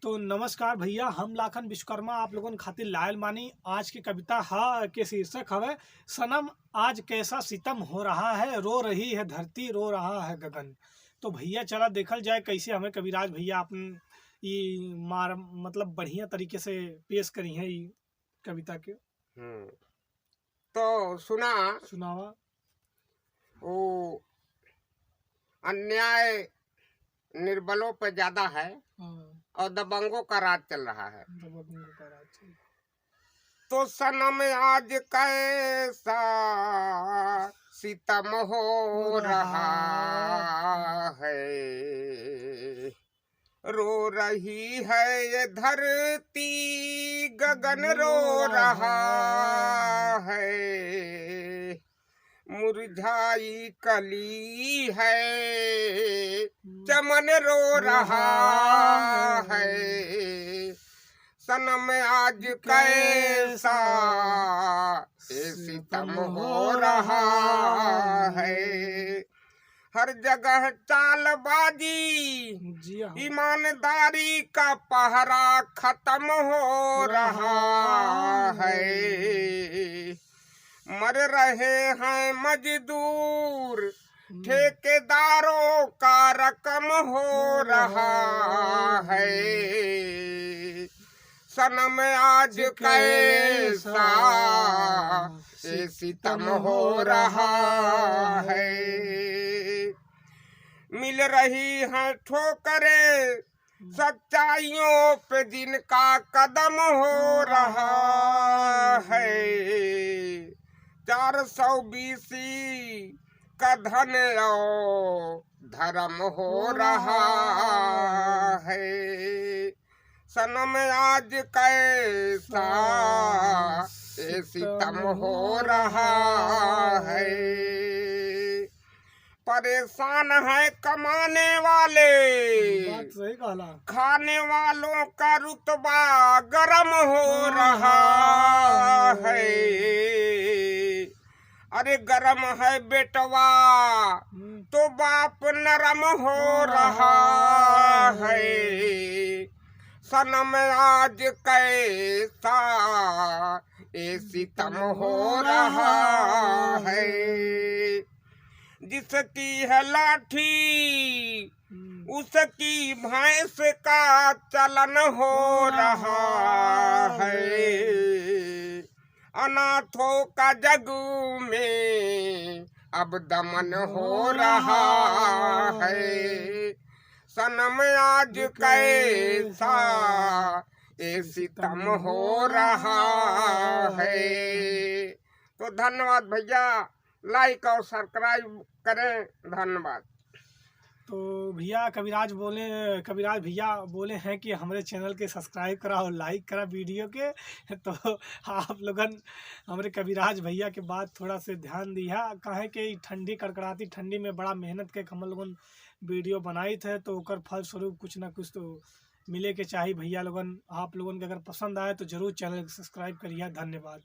तो नमस्कार भैया, हम लाखन विश्वकर्मा आप लोगन खातिर लायल मानी। आज की कविता हा के शीर्षक हवे सनम आज कैसा सितम हो रहा है, रो रही है धरती रो रहा है गगन। तो भैया चला देखल जाए कैसे हमें कविराज भैया अपन ये मार मतलब बढ़िया तरीके से पेश करी है ये कविता के। तो सुनावा। वो अन्याय निर्बलों पे ज्यादा है हाँ, और दबंगों का राज चल रहा है। दबंगों का राज चल। तो सनम आज कैसा सितम हो रहा है, रो रही है ये धरती गगन रो रहा है, मुरझाई कली है चमन रो रहा है, सनम आज कैसा ये सितम हो रहा है। हर जगह चालबाजी जी हाँ। ईमानदारी का पहरा खत्म हो रहा है, मर रहे हैं मजदूर ठेकेदारों का रकम हो रहा है, सनम आज कैसा ये सितम हो रहा है। मिल रही है ठोकरें सच्चाइयों पे जिनका कदम हो रहा है, 420 का धन और धर्म हो रहा है, सनम आज कैसा ये सितम हो रहा है। परेशान है कमाने वाले, बात सही कहला। खाने वालों का रुतबा गरम हो रहा है, अरे गरम है बेटवा तो बाप नरम हो रहा है, सनम आज कैसा ये सितम हो रहा है। जिसकी है लाठी उसकी भैंस का चलन हो रहा है, अनाथों का जग में अब दमन हो रहा है, सनम आज कैसा ये सितम हो रहा है। तो धन्यवाद भैया, लाइक और सब्सक्राइब करें, धन्यवाद। तो भैया कविराज भैया बोले हैं कि हमारे चैनल के सब्सक्राइब करा और लाइक करा वीडियो के। तो आप लोगन हमारे कविराज भैया के बात थोड़ा से ध्यान दिया, कहे कि ठंडी कड़कड़ाती ठंडी में बड़ा मेहनत के हम लोगन वीडियो बनाई थे, तो ओकर फलस्वरूप कुछ ना कुछ तो मिले के चाहिए भैया लोगन। आप लोगन के अगर पसंद आए तो जरूर चैनल सब्सक्राइब करिए। धन्यवाद।